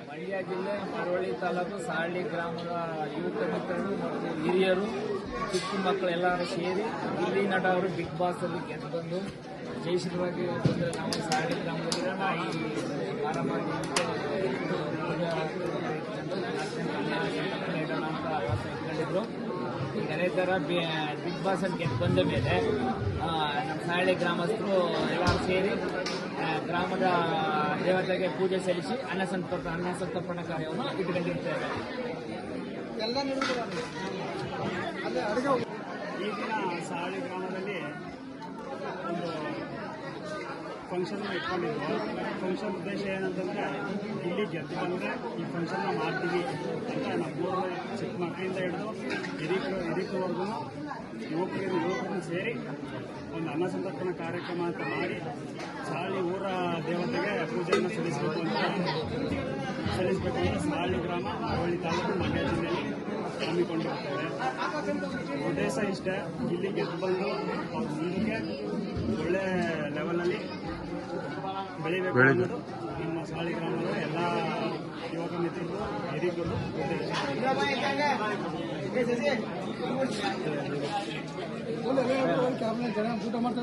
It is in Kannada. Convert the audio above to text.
ಮಂಡ್ಯ ಜಿಲ್ಲೆ ಮಳವಳ್ಳಿ ತಾಲೂಕು ಸಾಳ್ಳಿ ಗ್ರಾಮದ ಯುವಕ ಮಿತ್ರರು ಮತ್ತು ಹಿರಿಯರು ಚಿಕ್ಕ ಮಕ್ಕಳು ಎಲ್ಲರೂ ಸೇರಿ ಗಿಲ್ಲಿ ನಟ ಅವರು ಬಿಗ್ ಬಾಸ್ ಅಲ್ಲಿ ಗೆದ್ದು ಬಂದು ಜಯಶ್ರೀವಾಗಿ ಬಂದರೆ ನಾವು ಸಾಳ್ಳಿ ಗ್ರಾಮದಲ್ಲಿ ಈ ಮಾರಮ್ಮ ಇಡೋಣ ಅಂತ ಆಸೆ ಇಟ್ಕೊಂಡಿದ್ರು. ಅದೇ ಥರ ಬಿಗ್ ಬಾಸ್ ಅಲ್ಲಿ ಗೆದ್ದು ಬಂದ ಮೇಲೆ ನಮ್ಮ ಸಾಳ್ಳಿ ಗ್ರಾಮಸ್ಥರು ಎಲ್ಲರೂ ಸೇರಿ ಗ್ರಾಮದ ದೇವತೆಗೆ ಪೂಜೆ ಸಲ್ಲಿಸಿ ಅನ್ನಸಂತರ್ಪಣ ಕಾರ್ಯವನ್ನು ಇಟ್ಟುಕೊಂಡಿರ್ತೇವೆ. ಈಗಿನ ಸಾಳಿ ಗ್ರಾಮದಲ್ಲಿ ಒಂದು ಫಂಕ್ಷನ್ ಇಟ್ಕೊಂಡಿದ್ವಿ. ಫಂಕ್ಷನ್ ಉದ್ದೇಶ ಏನಂತಂದರೆ ಇಲ್ಲಿ ಗೆದ್ದು ಬಂದರೆ ಈ ಫಂಕ್ಷನ್ನ ಮಾಡ್ತೀವಿ ಅಂತ ನಮ್ಮೂರು ಚಿಕ್ಕ ಮಕ್ಕಳಿಂದ ಹಿಡಿದು ಹಿರಿಕವರೆಗೂ ಯುವಕರನ್ನು ಸೇರಿ ಒಂದು ಅನ್ನಸಂತರ್ಪಣಾ ಕಾರ್ಯಕ್ರಮ ಅಂತ ಮಾಡಿ ಸಾಳಿ ಊರ ದೇವತೆಗೆ ಪೂಜೆಯನ್ನು ಸಲ್ಲಿಸಬೇಕು ಅಂತ ಸಾಳಿ ಗ್ರಾಮ ಮಳವಳ್ಳಿ ತಾಲೂಕು ಮಂಡ್ಯ ಜಿಲ್ಲೆಯಲ್ಲಿ ಹಮ್ಮಿಕೊಂಡಿರುತ್ತೇವೆ. ಉದ್ದೇಶ ಇಷ್ಟೇ, ಇಲ್ಲಿ ಗೆದ್ದು ಬಂದು ಅವ್ರ ಮುಂದಕ್ಕೆ ಒಳ್ಳೆ ಲೆವೆಲಲ್ಲಿ ಬೆಳಿಬೇಕು ಅನ್ನೋದು ನಮ್ಮ ಸಾಳಿ ಗ್ರಾಮದ ಎಲ್ಲ ಯುವಕ ಮಿತ್ರರು ಹಿರಿಯರು ಉದ್ದೇಶ. ಊಟ ಮಾಡ್ತಾ